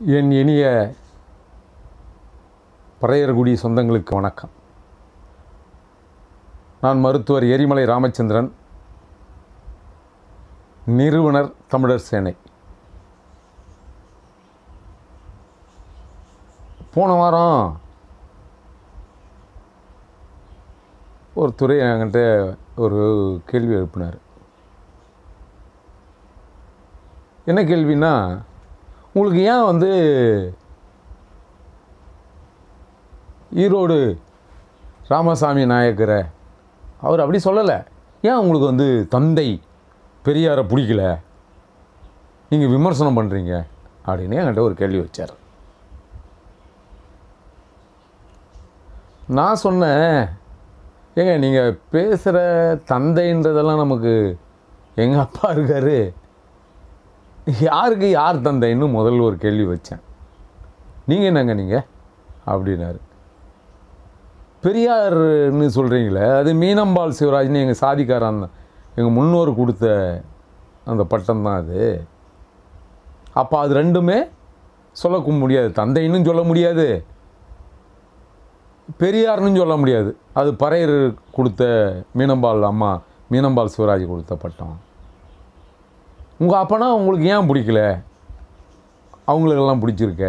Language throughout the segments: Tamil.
என் இனிய பறையர்குடி சொந்தங்களுக்கு வணக்கம். நான் மருத்துவர் எரிமலை ராமச்சந்திரன், நிறுவனர் தமிழர் சேனை. போன வாரம் ஒரு துறை என்கிட்ட ஒரு கேள்வி எழுப்பினார். என்ன கேள்வின்னா, உங்களுக்கு ஏன் ஈரோடு ராமசாமி நாயக்கரை அவர் அப்படி சொல்லலை, ஏன் உங்களுக்கு தந்தை பெரியாரை பிடிக்கல, நீங்கள் விமர்சனம் பண்ணுறீங்க அப்படின்னு என்கிட்ட ஒரு கேள்வி வச்சார். நான் சொன்னேன், ஏங்க நீங்கள் பேசுகிற தந்தைன்றதெல்லாம் நமக்கு எங்கள் அப்பா இருக்கார், யாருக்கு யார் தந்தைன்னு முதல்ல ஒரு கேள்வி வச்சேன். நீங்கள் என்னங்க நீங்கள் அப்படின்னாரு. பெரியார்னு சொல்கிறீங்களே, அது மீனம்பாள் சிவராஜ்னு எங்கள் சாதிக்காரன் எங்கள் முன்னோர் கொடுத்த அந்த பட்டம் தான் அது. அப்போ அது ரெண்டுமே சொல்ல முடியாது, தந்தைன்னு சொல்ல முடியாது, பெரியார்னு சொல்ல முடியாது. அது பறையர் கொடுத்த மீனம்பாள் அம்மா மீனம்பாள் சிவராஜ் கொடுத்த பட்டம். உங்கள் அப்பனா உங்களுக்கு ஏன் பிடிக்கல, அவங்களுக்கெல்லாம் பிடிச்சிருக்க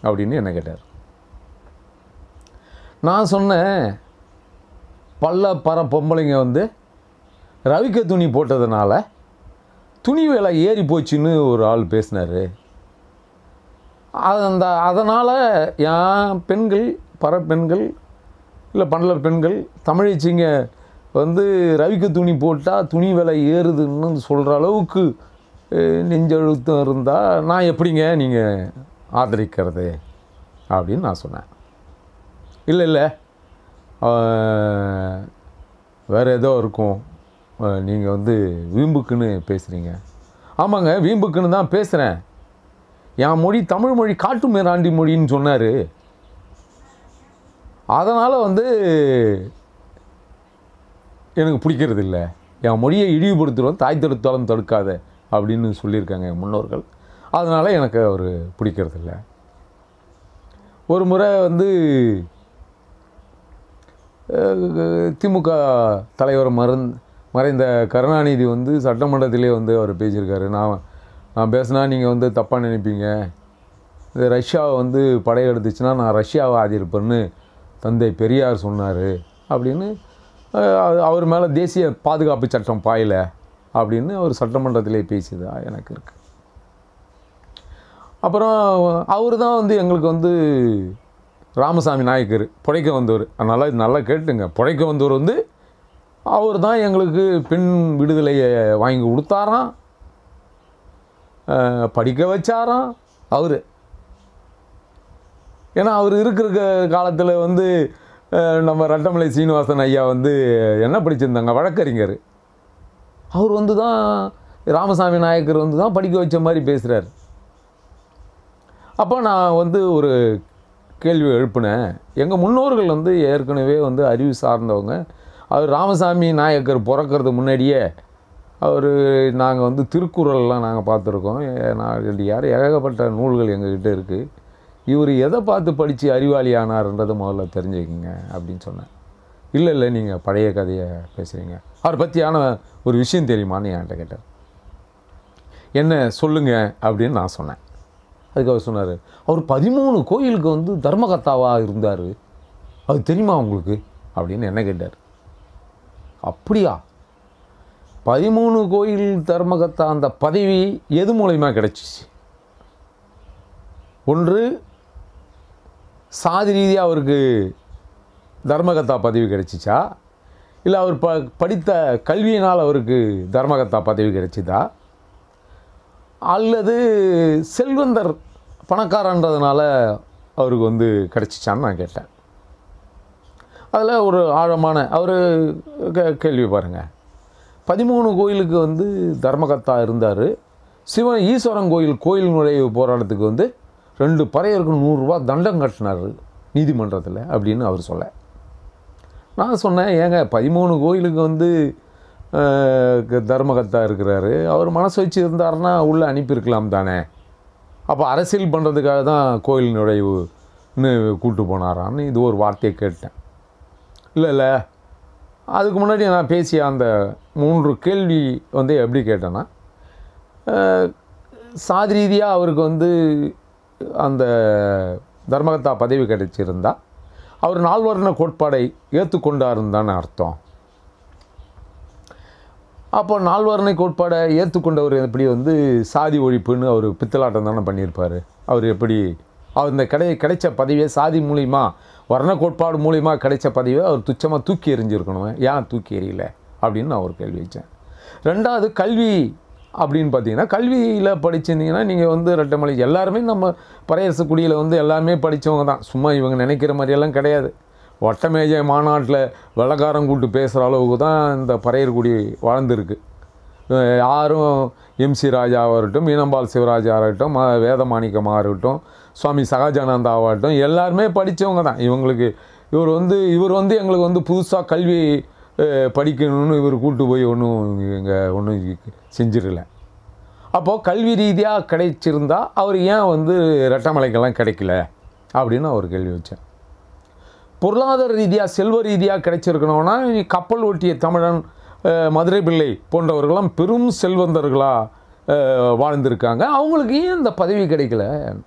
அப்படின்னு என்ன கேட்டார். நான் சொன்னேன், பொம்பளைங்க ரவிக்க துணி போட்டதுனால துணி விலை ஏறி போச்சுன்னு ஒரு ஆள் பேசினார். அதனால் என் பெண்கள், பெண்கள் இல்லை பண்டலர் பெண்கள், தமிழச்சிங்க ரவிக்க துணி போட்டால் துணி விலை ஏறுதுன்னு சொல்கிற அளவுக்கு நெஞ்செழுத்தம் இருந்தால் நான் எப்படிங்க நீங்கள் ஆதரிக்கிறது அப்படின்னு நான் சொன்னேன். இல்லை வேறு ஏதோ இருக்கும், நீங்கள் வீம்புக்குன்னு பேசுகிறீங்க. ஆமாங்க, வீம்புக்குன்னு தான் பேசுகிறேன். என் மொழி தமிழ் மொழி காட்டு மேராண்டி மொழின்னு சொன்னார். அதனால் எனக்கு பிடிக்கிறது இல்லை, என் மொழியை இழிவுபடுத்துகிறோம், தாய் தடுத்தாலும் தடுக்காத அப்படின்னு சொல்லியிருக்காங்க என் முன்னோர்கள். அதனால் எனக்கு அவர் பிடிக்கிறது இல்லை. ஒரு முறை திமுக தலைவர் மறைந்த கருணாநிதி சட்டமன்றத்திலே அவர் பேசியிருக்காரு. நான் பேசினா நீங்கள் தப்பாக நினைப்பீங்க, இந்த ரஷ்யாவை படையெடுத்துச்சுன்னா நான் ரஷ்யாவை ஆதரிப்பேன்னு தந்தை பெரியார் சொன்னார் அப்படின்னு, அவர் மேலே தேசிய பாதுகாப்பு சட்டம் பாயல அப்படின்னு அவர் சட்டமன்றத்திலே பேசியதா எனக்கு இருக்கு. அப்புறம் அவர் தான் எங்களுக்கு ராமசாமி நாயக்கர் புழைக்க வந்தவர். அதனால் இது நல்லா கேட்டுங்க, புழைக்க வந்தவர் அவர் தான் எங்களுக்கு பெண் விடுதலையை வாங்கி கொடுத்தாராம், படிக்க வச்சாராம் அவர். ஏன்னா அவர் இருக்கிற காலத்தில் நம்ம ரட்டமலை சீனிவாசன் ஐயா என்ன படிச்சிருந்தாங்க, வழக்கறிஞர். அவர் தான் ராமசாமி நாயக்கர் தான் படிக்க வச்ச மாதிரி பேசுகிறார். அப்போ நான் ஒரு கேள்வி எழுப்பினேன். எங்கள் முன்னோர்கள் ஏற்கனவே அறிவு சார்ந்தவங்க. அவர் ராமசாமி நாயக்கர் பிறக்கிறது முன்னாடியே நாங்கள் திருக்குறள்லாம் நாங்கள் பார்த்துருக்கோம். ஏகப்பட்ட நூல்கள் எங்ககிட்ட இருக்குது. இவர் எதை பார்த்து படித்து அறிவாளி ஆனார்ன்றதை முதல்ல தெரிஞ்சுக்கங்க அப்படின்னு சொன்னேன். இல்லை நீங்கள் பழைய கதையை பேசுகிறீங்க, அவரை பற்றியான ஒரு விஷயம் தெரியுமான்னு என்கிட்ட கேட்டார். என்ன சொல்லுங்க அப்படின்னு நான் சொன்னேன். அதுக்கு அவர் சொன்னார், அவர் 13 கோயிலுக்கு தர்மகர்த்தாவாக இருந்தார், அது தெரியுமா உங்களுக்கு அப்படின்னு என்ன கேட்டார். அப்படியா, 13 கோயில் தர்மகர்த்தா அந்த பதவி எது மூலயமா கிடச்சிச்சு? ஒன்று சாதி ரீதியாக அவருக்கு தர்மகர்த்தா பதவி கிடைச்சிச்சா, இல்லை அவர் படித்த கல்வியினால் அவருக்கு தர்மகர்த்தா பதவி கிடைச்சிதா, அல்லது செல்வந்தர் பணக்காரன்றதுனால அவருக்கு கிடச்சிச்சான்னு நான் கேட்டேன். அதில் ஒரு ஆழமான அவர் கேள்வி பாருங்கள். 13 கோயிலுக்கு தர்மகர்த்தா இருந்தார். ஈஸ்வரன் கோயில் நுழைவு போராட்டத்துக்கு 2 பறையருக்கு 100 ரூபா தண்டம் கட்டினார் நீதிமன்றத்தில் அப்படின்னு அவர் சொல்ல. நான் சொன்னேன், ஏங்க 13 கோயிலுக்கு தர்மகர்த்தா இருக்கிறாரு, அவர் மனசு வச்சு இருந்தாருன்னா உள்ளே அனுப்பியிருக்கலாம் தானே அப்போ அரசியல் பண்ணுறதுக்காக தான் கோயில் நுழைவுன்னு கூப்பிட்டு போனாரான்னு இது ஒரு வார்த்தையை கேட்டேன். இல்லை அதுக்கு முன்னாடி நான் பேசிய அந்த 3 கேள்வி வந்து எப்படி கேட்டேன்னா, சாதி ரீதியாக அவருக்கு வந்து அந்த தர்மகர்த்தா பதவி கிடைச்சிருந்தா அவர் 4 வர்ண கோட்பாடை ஏற்றுக்கொண்டாருன்னு தானே அர்த்தம். அப்போ 4 வர்ண கோட்பாடை ஏற்றுக்கொண்டவர் எப்படி வந்து சாதி ஒழிப்புன்னு அவர் பித்தலாட்டம் தானே பண்ணியிருப்பார். அவர் எப்படி அந்த கிடைச்ச பதவியை சாதி மூலிமா வர்ண கோட்பாடு மூலிமா கிடைச்ச பதவியை அவர் துச்சமாக தூக்கி எறிஞ்சிருக்கணும். ஏன் தூக்கி எறியல அப்படின்னு நான் ஒரு கேள்வி வச்சேன். 2வது கல்வி அப்படின்னு பார்த்தீங்கன்னா, கல்வியில் படிச்சிருந்தீங்கன்னா நீங்கள் வந்து ரெட்டமலை எல்லாருமே நம்ம பறையரசு குடியில் வந்து எல்லாருமே படித்தவங்க தான். சும்மா இவங்க நினைக்கிற மாதிரியெல்லாம் கிடையாது. வட்டமேஜை மாநாட்டில் வெள்ளக்காரன் கூப்பிட்டு பேசுகிற அளவுக்கு தான் இந்த பறையர் குடி வாழ்ந்துருக்கு. யாரும் எம்சி ராஜாவாகட்டும், மீனம்பால் சிவராஜாவாகட்டும், வேதமாணிக்கமாக இருக்கட்டும், சுவாமி சகஜானந்தாவாகட்டும், எல்லாருமே படித்தவங்க தான். இவர் வந்து எங்களுக்கு வந்து புதுசாக கல்வி படிக்கணும்னு இவர் கூப்பிட்டு போய் ஒன்றும் செஞ்சிடல. அப்போது கல்வி ரீதியாக கிடைச்சிருந்தா அவர் ஏன் வந்து ரெட்டமலைக்கெல்லாம் கிடைக்கல அப்படின்னு ஒரு கேள்வி வச்சேன். பொருளாதார ரீதியாக செல்வ ரீதியாக கிடைச்சிருக்கணும்னா கப்பல் ஓட்டிய தமிழன், மதுரை பிள்ளை போன்றவர்களாம் பெரும் செல்வந்தர்களாக வாழ்ந்திருக்காங்க. அவங்களுக்கு ஏன் இந்த பதவி கிடைக்கல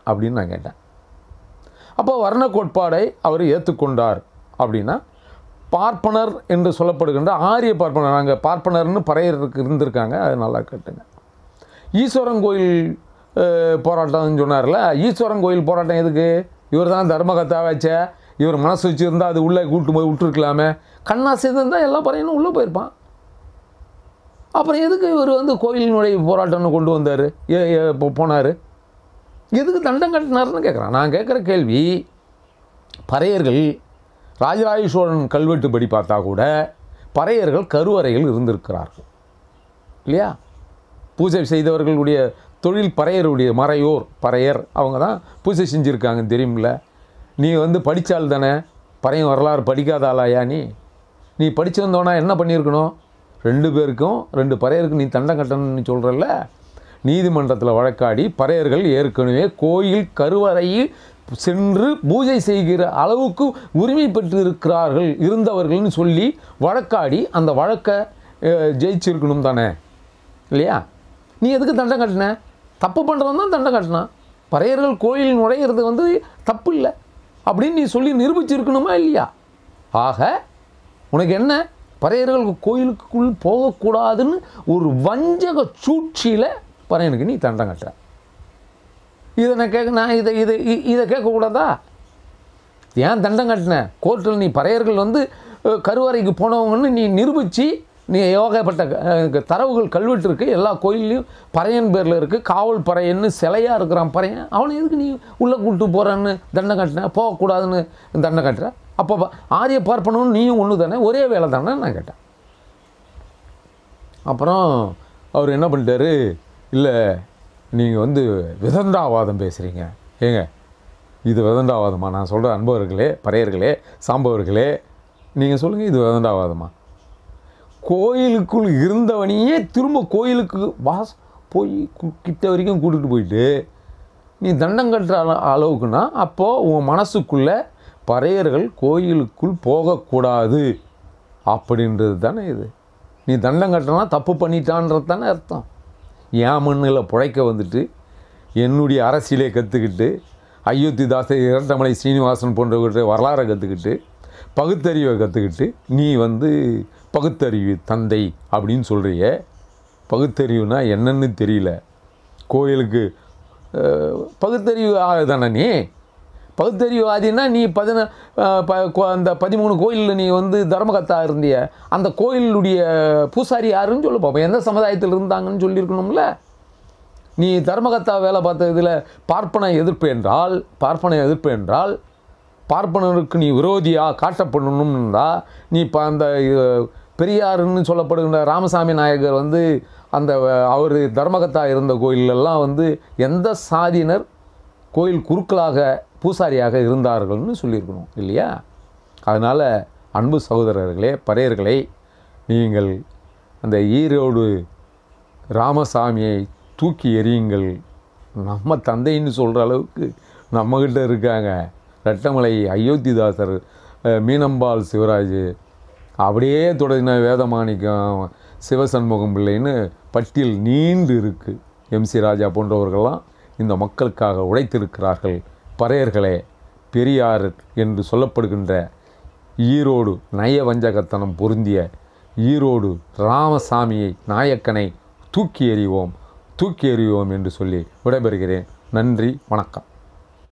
அப்படின்னு நான் கேட்டேன். அப்போ வர்ண கோட்பாடை அவர் ஏற்றுக்கொண்டார் அப்படின்னா, பார்ப்பனர் என்று சொல்லப்படுகின்ற ஆரிய பார்ப்பனர், நாங்கள் பார்ப்பனர்னு பறையருக்கு இருந்திருக்காங்க, அது நல்லா கேட்டுங்க. ஈஸ்வரன் போராட்டம்னு சொன்னார்ல, ஈஸ்வரன் கோயில் போராட்டம் எதுக்கு? இவர் தான் தர்மகர்த்தா வச்ச, இவர் மனசு வச்சுருந்தா அது உள்ளே கூப்பிட்டு போய் விட்டுருக்கலாமே. கண்ணா சேர்ந்துருந்தால் எல்லா பறையனும் உள்ளே போயிருப்பான். அப்புறம் எதுக்கு இவர் வந்து கோயில் நுழைவு போராட்டம்னு கொண்டு வந்தார், போனார்? எதுக்கு தண்டம் கட்டினார்னு கேட்குறான். நான் கேட்குற கேள்வி, பறையர்கள் ராஜராஜ சோழன் கல்வெட்டுப்படி பார்த்தா கூட பறையர்கள் கருவறையில் இருந்திருக்கிறார்கள் இல்லையா? பூஜை செய்தவர்களுடைய தொழில் பறையருடைய மறையோர் பறையர் அவங்க தான் பூஜை செஞ்சுருக்காங்க தெரியுமில்ல. நீ வந்து படித்தால் தானே, பறையன் வரலாறு படிக்காத ஆளாயா? நீ படித்து வந்தோன்னா என்ன பண்ணியிருக்கணும்? 2 பேருக்கும் 2 பறையருக்கு நீ தண்டம் கட்டணும்னு சொல்கிறல்ல. நீதிமன்றத்தில் வழக்காடி பறையர்கள் ஏற்கனவே கோயில் கருவறையில் சென்று பூஜை செய்கிற அளவுக்கு உரிமை பெற்று இருந்தவர்கள்னு சொல்லி வழக்காடி அந்த வழக்கை ஜெயிச்சிருக்கணும் தானே இல்லையா? நீ எதுக்கு தண்டம் கட்டின? தப்பு பண்ணுறவன் தான் தண்டம் கட்டினான். பறையர்கள் கோயில் நுழையிறது வந்து தப்பு இல்லை அப்படின்னு நீ சொல்லி நிரூபிச்சிருக்கணுமா இல்லையா? ஆக உனக்கு என்ன, பறையர்கள் கோயிலுக்குள் போகக்கூடாதுன்னு ஒரு வஞ்சக சூழ்ச்சியில் பறையனுக்கு நீ தண்டம் கட்டுற. இதை நான் இதை கேட்கக்கூடாதா? ஏன் தண்டம் கட்டின? கோர்ட்டில் நீ பறையர்கள் வந்து கருவறைக்கு போனவங்கன்னு நீ நிரூபித்து, நீ ஏகப்பட்ட தரவுகள் கல்வெட்டு இருக்குது, எல்லா கோயில்லையும் பறையன் பேரில் இருக்குது, காவல் பறையன்னு சிலையாக இருக்கிறான் பறையன், அவனை எதுக்கு நீ உள்ளே கூப்பிட்டு போகிறான்னு தண்டம் கட்டின? போகக்கூடாதுன்னு தண்டம் கட்டுற. அப்போ ஆரிய பார்ப்பனும் நீயும் ஒன்று தானே, ஒரே வேலை தானே நான் கேட்டேன். அப்புறம் அவர் என்ன பண்ணிட்டாரு, இல்லை நீங்கள் வந்து விதண்டாவாதம் பேசுகிறீங்க. ஏங்க இது விதண்டாவாதமா? நான் சொல்கிற அன்பவர்களே, பறையர்களே, சாம்பவர்களே, நீங்கள் சொல்லுங்கள், இது விதண்டாவாதமா? கோயிலுக்குள் இருந்தவனையே திரும்ப கோயிலுக்கு போய் கிட்ட வரைக்கும் கூட்டிகிட்டு போயிட்டு நீ தண்டம் கட்டுற அளவுக்குன்னா, அப்போது உன் மனசுக்குள்ளே பறையர்கள் கோயிலுக்குள் போகக்கூடாது அப்படின்றது தானே இது. நீ தண்டம் கட்டினா தப்பு பண்ணிட்டான்றது தானே அர்த்தம். என் மண்ணில் பிழைக்க வந்துட்டு என்னுடைய அரசியலை கற்றுக்கிட்டு, அயோத்திதாச, இரட்டமலை சீனிவாசன் போன்றவர்கிட்ட வரலாறை கற்றுக்கிட்டு, பகுத்தறிவை கற்றுக்கிட்டு, நீ வந்து பகுத்தறிவு தந்தை அப்படின்னு சொல்கிறிய. பகுத்தறிவுனா என்னன்னு தெரியல. கோயிலுக்கு பகுத்தறிவு தானே நீ? பகுத்தறிவுவாதினா நீ அந்த 13 கோயிலில் நீ வந்து தர்மகர்த்தா இருந்திய, அந்த கோயிலுடைய பூசாரி யாருன்னு சொல்லு பார்ப்போம். எந்த சமுதாயத்தில் இருந்தாங்கன்னு சொல்லியிருக்கணும்ல. நீ தர்மகர்த்தா வேலை பார்த்த இதில் பார்ப்பன எதிர்ப்பு என்றால் பார்ப்பனருக்கு நீ விரோதியாக காட்டப்படணும்னா, நீ இப்போ அந்த பெரியாருன்னு சொல்லப்படுகின்ற ராமசாமி நாயகர் வந்து அந்த அவர் தர்மகர்த்தா இருந்த கோயிலெல்லாம் வந்து எந்த சாதியினர் கோயில் குருக்களாக பூசாரியாக இருந்தார்கள்னு சொல்லியிருக்கணும் இல்லையா? அதனால் அன்பு சகோதரர்களே, பறையர்களே, நீங்கள் அந்த ஈரோடு ராமசாமியை தூக்கி எறியுங்கள் நம்ம தந்தைன்னு சொல்கிற அளவுக்கு நம்மக்கிட்ட இருக்காங்க. ரெட்டமலை அயோத்திதாசர், மீனம்பாள் சிவராஜ், அப்படியே தொடங்கின வேதமாணிக்கம், சிவசண்முகம் பிள்ளைன்னு பட்டியல் நீண்டு இருக்குது. MC ராஜா போன்றவர்கள்லாம் இந்த மக்களுக்காக உழைத்திருக்கிறார்கள். பறையர்களே, பெரியார் என்று சொல்லப்படுகின்ற ஈரோடு நயவஞ்சகத்தனம் பொருந்திய ஈரோடு ராமசாமியை, நாயக்கனை தூக்கி எறிவோம் என்று சொல்லி விடைபெறுகிறேன். நன்றி, வணக்கம்.